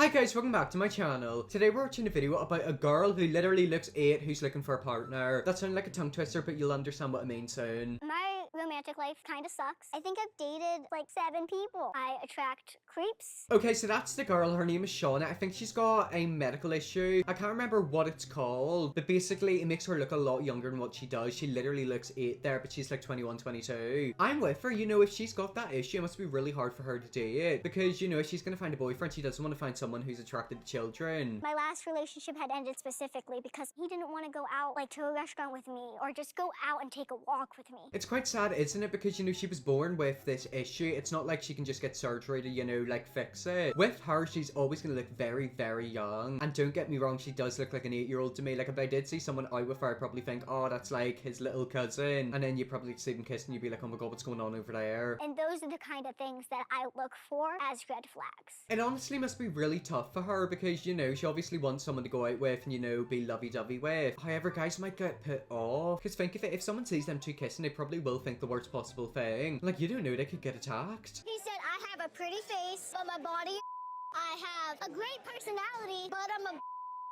Hi guys, welcome back to my channel. Today we're watching a video about a girl who literally looks 8 who's looking for a partner. That sounded like a tongue twister, but you'll understand what I mean soon. My romantic life kind of sucks. I think I've dated like 7 people. I attract creeps. Okay, so that's the girl. Her name is Shauna. I think she's got a medical issue. I can't remember what it's called, but basically it makes her look a lot younger than what she does. She literally looks 8 there, but she's like 21, 22. I'm with her. You know, if she's got that issue, it must be really hard for her to date because, you know, if she's gonna find a boyfriend, she doesn't want to find someone who's attracted to children. My last relationship had ended specifically because he didn't want to go out like to a restaurant with me or just go out and take a walk with me. It's quite sad, isn't it? Because, you know, she was born with this issue. It's not like she can just get surgery to, you know, like fix it. With her, she's always gonna look very, very young. And don't get me wrong, she does look like an 8-year-old to me. Like if I did see someone out with her, I'd probably think, oh, that's like his little cousin. And then you probably see them kissing, you'd be like, oh my god, what's going on over there? And those are the kind of things that I look for as red flags. It honestly must be really tough for her because, you know, she obviously wants someone to go out with and, you know, be lovey-dovey with. However, guys might get put off. Because think of it, if someone sees them two kissing, they probably will think the worst possible thing. Like, you don't know, they could get attacked. He said, I have a pretty face, but my body, I have a great personality, but I'm a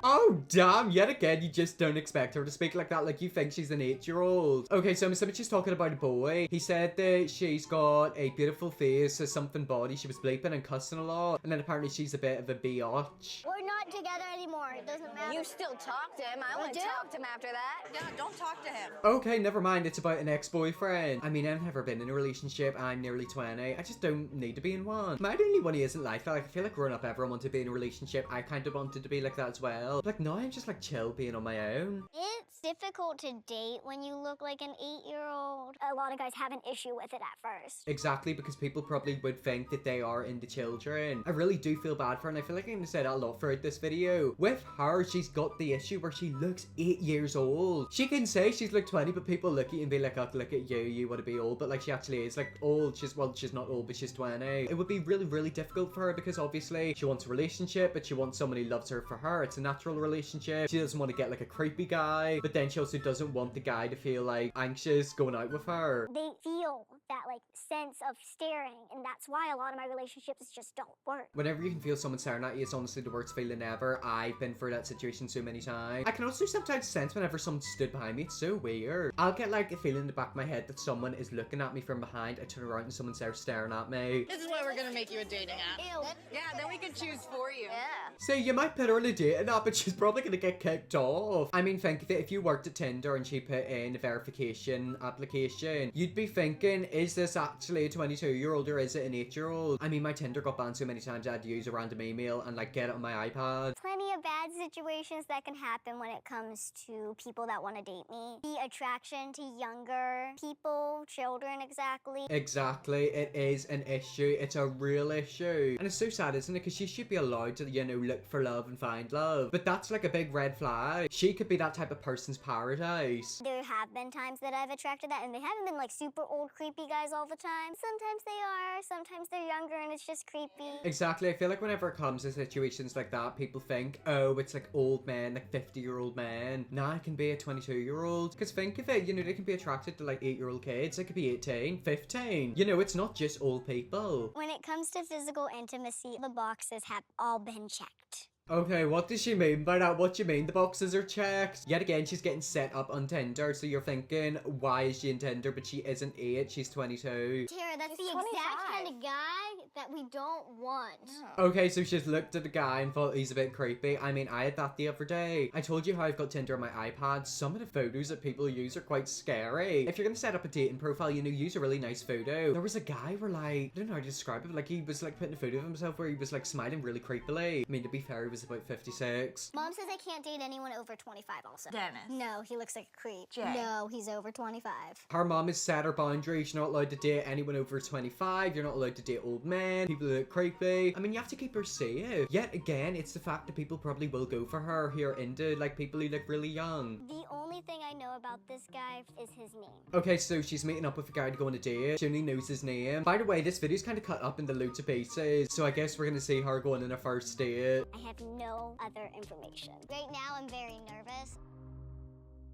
Oh, damn, yet again, you just don't expect her to speak like that, like you think she's an 8-year-old. Okay, so I'm assuming she's talking about a boy. He said that she's got a beautiful face, a something body, she was bleeping and cussing a lot, and then apparently she's a bit of a biatch. We're not together anymore. It doesn't matter. You still talk to him. I wouldn't talk to him after that. Yeah, don't talk to him. Okay, never mind, it's about an ex-boyfriend. I mean, I've never been in a relationship, I'm nearly 20, I just don't need to be in one. My only one isn't like that, like, I feel like growing up everyone wanted to be in a relationship, I kind of wanted to be like that as well. Like, now I'm just like chill being on my own. It's difficult to date when you look like an 8-year-old. A lot of guys have an issue with it at first. Exactly, because people probably would think that they are into children. I really do feel bad for her, and I feel like I'm gonna say that a lot throughout this video. With her, she's got the issue where she looks 8 years old. She can say she's like 20, but people look at you and be like, oh, look at you, you want to be old. But like, she actually is like old. She's not old, but she's 20. It would be really, really difficult for her because obviously she wants a relationship, but she wants someone who loves her for her. It's a natural relationship. She doesn't want to get like a creepy guy, but then she also doesn't want the guy to feel like anxious going out with her. They feel that like sense of staring, and that's why a lot of my relationships just don't work. Whenever you can feel someone staring at you, it's honestly the worst feeling ever. I've been through that situation so many times. I can also sometimes sense whenever someone stood behind me. It's so weird. I'll get like a feeling in the back of my head that someone is looking at me from behind. I turn around and someone's there staring at me. This is why we're gonna make you a dating app. Ew. Yeah, then we can choose for you. Yeah. So you might put her on a dating app, but she's probably gonna get kicked off. I mean, think of it, if you worked at Tinder and she put in a verification application, you'd be thinking, is this actually a 22-year-old or is it an 8-year-old? I mean, my Tinder got banned so many times I had to use a random email and like get it on my iPad. Plenty of bad situations that can happen when it comes to people that want to date me. The attraction to younger people, children exactly. Exactly, it is an issue. It's a real issue. And it's so sad, isn't it? Because she should be allowed to, you know, look for love and find love. But that's like a big red flag. She could be that type of person's paradise. There have been times that I've attracted that, and they haven't been like super old creepy guys all the time. Sometimes they are, sometimes they're younger and it's just creepy. Exactly, I feel like whenever it comes to situations like that, people think, oh, it's like old men, like 50-year-old men. Nah, it can be a 22-year-old. Because think of it, you know, they can be attracted to like 8-year-old kids. They could be 18, 15. You know, it's not just old people. When it comes to physical intimacy, the boxes have all been checked. Okay, what does she mean by that? What do you mean the boxes are checked? Yet again, she's getting set up on Tinder, so you're thinking, why is she in Tinder? But she isn't 8, she's 22. Tara, that's She's the exact 25. kind of guy that we don't want. Okay, so she's looked at the guy and thought he's a bit creepy. I mean, I had that the other day. I told you how I've got Tinder on my iPad. Some of the photos that people use are quite scary. If you're gonna set up a dating profile, you know, use a really nice photo. There was a guy where like, I don't know how to describe it, but like he was like putting a photo of himself where he was like smiling really creepily. I mean, to be fair, he was about 56. Mom says I can't date anyone over 25 also. Dennis. No, he looks like a creep. Jay. No, he's over 25. Her mom has set her boundaries. You're not allowed to date anyone over 25. You're not allowed to date old men. People who look creepy. I mean, you have to keep her safe. Yet again, it's the fact that people probably will go for her who are into like people who look really young. The only thing I know about this guy is his name. Okay, so she's meeting up with a guy to go on a date. She only knows his name. By the way, this video's kind of cut up into loads of pieces, so I guess we're gonna see her going on a first date. I have no other information. Right now, I'm very nervous.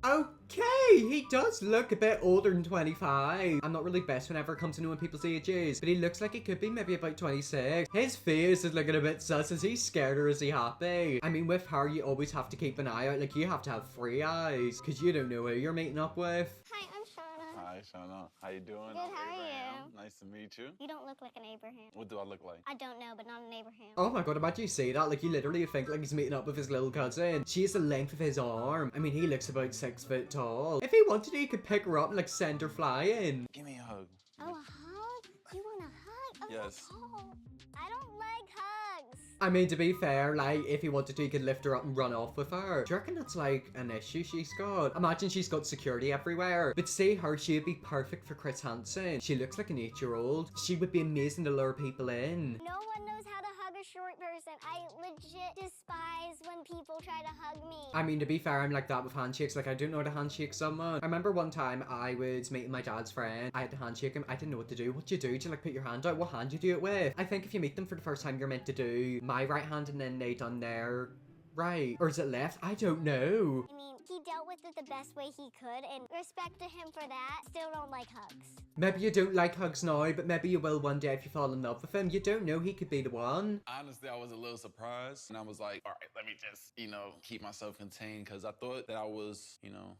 Okay, he does look a bit older than 25. I'm not really best whenever it comes to knowing people's ages, but he looks like he could be maybe about 26. His face is looking a bit sus. Is he scared or is he happy? I mean, with her, you always have to keep an eye out. Like, you have to have 3 eyes, because you don't know who you're meeting up with. Hi, I'm Shauna. Hi, Shauna. How you doing? Good, I'm how are Abraham. you? Nice to meet you. You don't look like an Abraham. What do I look like? I don't know, but not an Abraham. Oh my god, imagine you say that. Like, you literally think like he's meeting up with his little cousin. She has the length of his arm. I mean, he looks about 6 foot tall. If he wanted to, he could pick her up and like send her flying. Give me a hug. Oh, a hug? You want a hug? Oh, Yes. that's all. I don't like hugs. I mean, to be fair, like, if he wanted to, he could lift her up and run off with her. Do you reckon that's, like, an issue she's got? Imagine she's got security everywhere. But say her, she would be perfect for Chris Hansen. She looks like an 8-year-old. She would be amazing to lure people in. No one knows how to hug a short person. I legit despise when people try to hug me. I mean, to be fair, I'm like that with handshakes. Like, I don't know how to handshake someone. I remember one time I was meeting my dad's friend. I had to handshake him. I didn't know what to do. What do you do? Do you, like, put your hand out? What hand do you do it with? I think if you meet them for the first time, you're meant to do my right hand and then they done their right. Or is it left? I don't know. I mean, he dealt with it the best way he could, and respect to him for that. Still don't like hugs. Maybe you don't like hugs now, but maybe you will one day if you fall in love with him. You don't know, he could be the one. Honestly, I was a little surprised. And I was like, all right, let me just, keep myself contained. Because I thought that I was,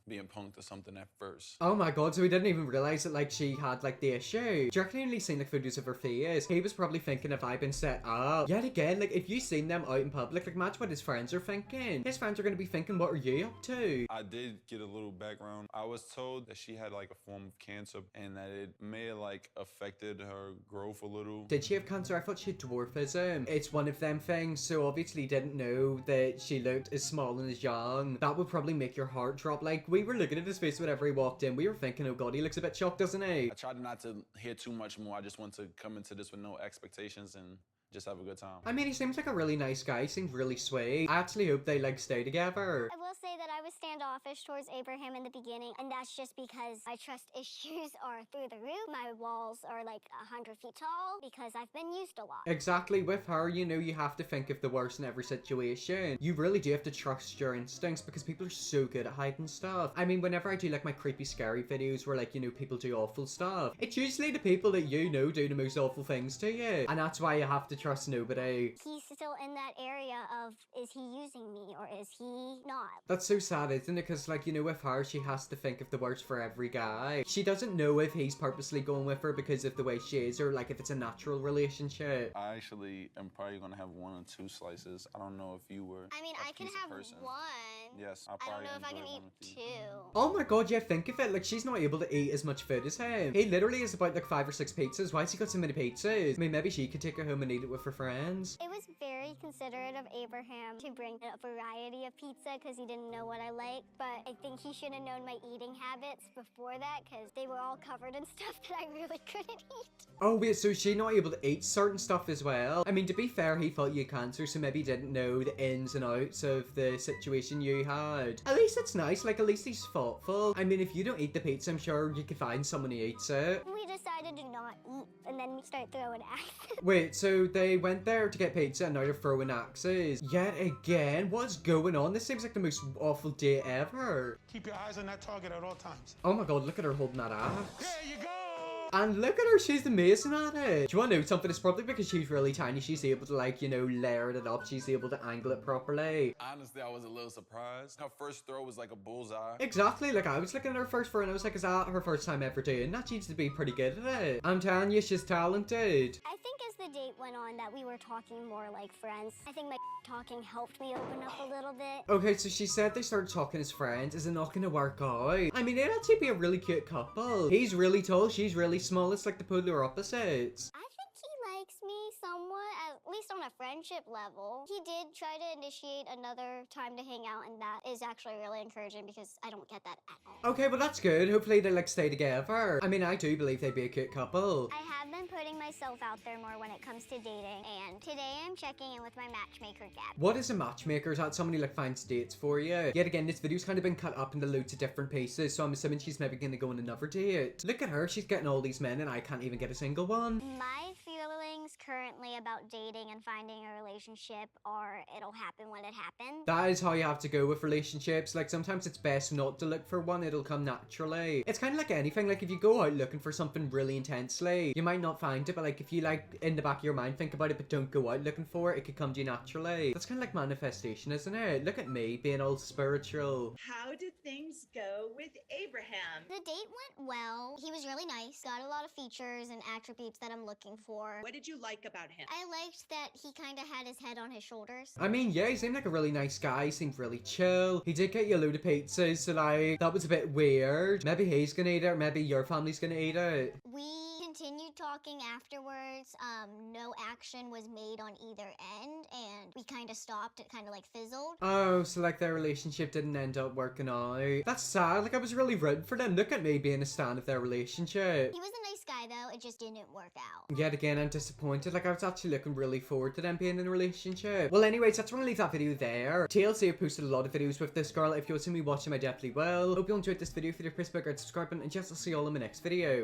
being punked or something at first. Oh my god, so he didn't even realize that, like, she had, like, the issue. Do you reckon he only seen, like, photos of her face? He was probably thinking, have I been set up? Yet again, like, if you seen them out in public, like, match what his friends are thinking. His friends are gonna be thinking, what are you up to? I did get a little background. I was told that she had like a form of cancer and that it may have like affected her growth a little. Did she have cancer? I thought she had dwarfism. It's one of them things, so obviously didn't know that she looked as small and as young. That would probably make your heart drop. Like, we were looking at his face whenever he walked in. We were thinking, oh god, he looks a bit shocked, doesn't he? I tried not to hear too much more. I just want to come into this with no expectations and just have a good time. I mean, he seems like a really nice guy. He seems really sweet. I actually hope they, like, stay together. I will say that I was standoffish towards Abraham in the beginning, and that's just because my trust issues are through the roof. My walls are like 100 feet tall because I've been used a lot. Exactly, with her, you have to think of the worst in every situation. You really do have to trust your instincts because people are so good at hiding stuff. I mean, whenever I do like my creepy scary videos where like, people do awful stuff, it's usually the people that do the most awful things to you. And that's why you have to trust nobody. He's still in that area of, is he using me or is he not? That's so sad, isn't it? Because, like, with her, she has to think of the worst for every guy. She doesn't know if he's purposely going with her because of the way she is or, like, if it's a natural relationship. I actually am probably going to have 1 or 2 slices. I don't know if you were I mean, I can have one. Yes, I'll I don't probably know if I can enjoy eat one of these. 2. Oh my god, yeah, think of it. Like, she's not able to eat as much food as him. He literally has about, like, 5 or 6 pizzas. Why has he got so many pizzas? I mean, maybe she could take it home and eat it with her friends. It was very considerate of Abraham to bring a variety of pizza because he didn't know what I liked, but I think he should have known my eating habits before that because they were all covered in stuff that I really couldn't eat. Oh wait, so is she not able to eat certain stuff as well? I mean, to be fair, he thought you had cancer, so maybe he didn't know the ins and outs of the situation you had. At least it's nice, like, at least he's thoughtful. I mean, if you don't eat the pizza, I'm sure you could find someone who eats it. We decided to not eat and then start throwing axes. Wait, so they went there to get pizza and now they're throwing axes? Yet again? What's going on? This seems like the most awful day ever. Keep your eyes on that target at all times. Oh my god, look at her holding that axe. There you go! And look at her, she's amazing at it. Do you want to know something? It's probably because she's really tiny. She's able to, like, layer it up. She's able to angle it properly. Honestly, I was a little surprised. Her first throw was like a bullseye. Exactly, like, I was looking at her first throw and I was like, is that her first time ever doing that? She needs to be pretty good at it. I'm telling you, she's talented. I think as the date went on that we were talking more like friends. I think my talking helped me open up a little bit. Okay, so she said they started talking as friends. Is it not gonna work out? I mean, it'd actually be a really cute couple. He's really tall, she's really small. It's like the polar opposites. I think he likes me somewhat, at least on a friendship level. He did try to initiate another time to hang out, and that is actually really encouraging because I don't get that at all. Okay, well that's good. Hopefully they, like, stay together. I mean, I do believe they'd be a cute couple. I have been putting myself out there more when it comes to dating, and today I'm checking in with my matchmaker, Gab. What is a matchmaker? Is that somebody, like, finds dates for you? Yet again, this video's kind of been cut up into loads of different pieces, so I'm assuming she's maybe gonna go on another date. Look at her, she's getting all these men and I can't even get a single one. My feelings currently about dating and finding a relationship, or it'll happen when it happens. That is how you have to go with relationships. Like, sometimes it's best not to look for one, it'll come naturally. It's kind of like anything. Like, if you go out looking for something really intensely, you might not find it, but like if you like in the back of your mind think about it but don't go out looking for it, it could come to you naturally. That's kind of like manifestation, isn't it? Look at me being all spiritual. How did things go with Abraham? The date went well. He was really nice, got a lot of features and attributes that I'm looking for. What did you like about him? I liked that he kind of had his head on his shoulders. I mean, yeah, he seemed like a really nice guy, seemed really chill. He did get you a load of pizzas, so like, that was a bit weird. Maybe he's gonna eat it, or maybe your family's gonna eat it. We continued talking afterwards. No action was made on either end, and we kind of stopped. It kind of like fizzled. Oh, so like their relationship didn't end up working out. That's sad. Like, I was really rooting for them. Look at me being a stan of their relationship. He was a nice guy though, it just didn't work out. Yet again, I'm disappointed. Like, I was actually looking really forward to them being in a relationship. Well, anyways, that's when I leave that video there. TLC have posted a lot of videos with this girl. If you want to see me watch them, I definitely will. Hope you enjoyed this video. If you did, press the big red subscribe button, and yes, I'll see you all in my next video.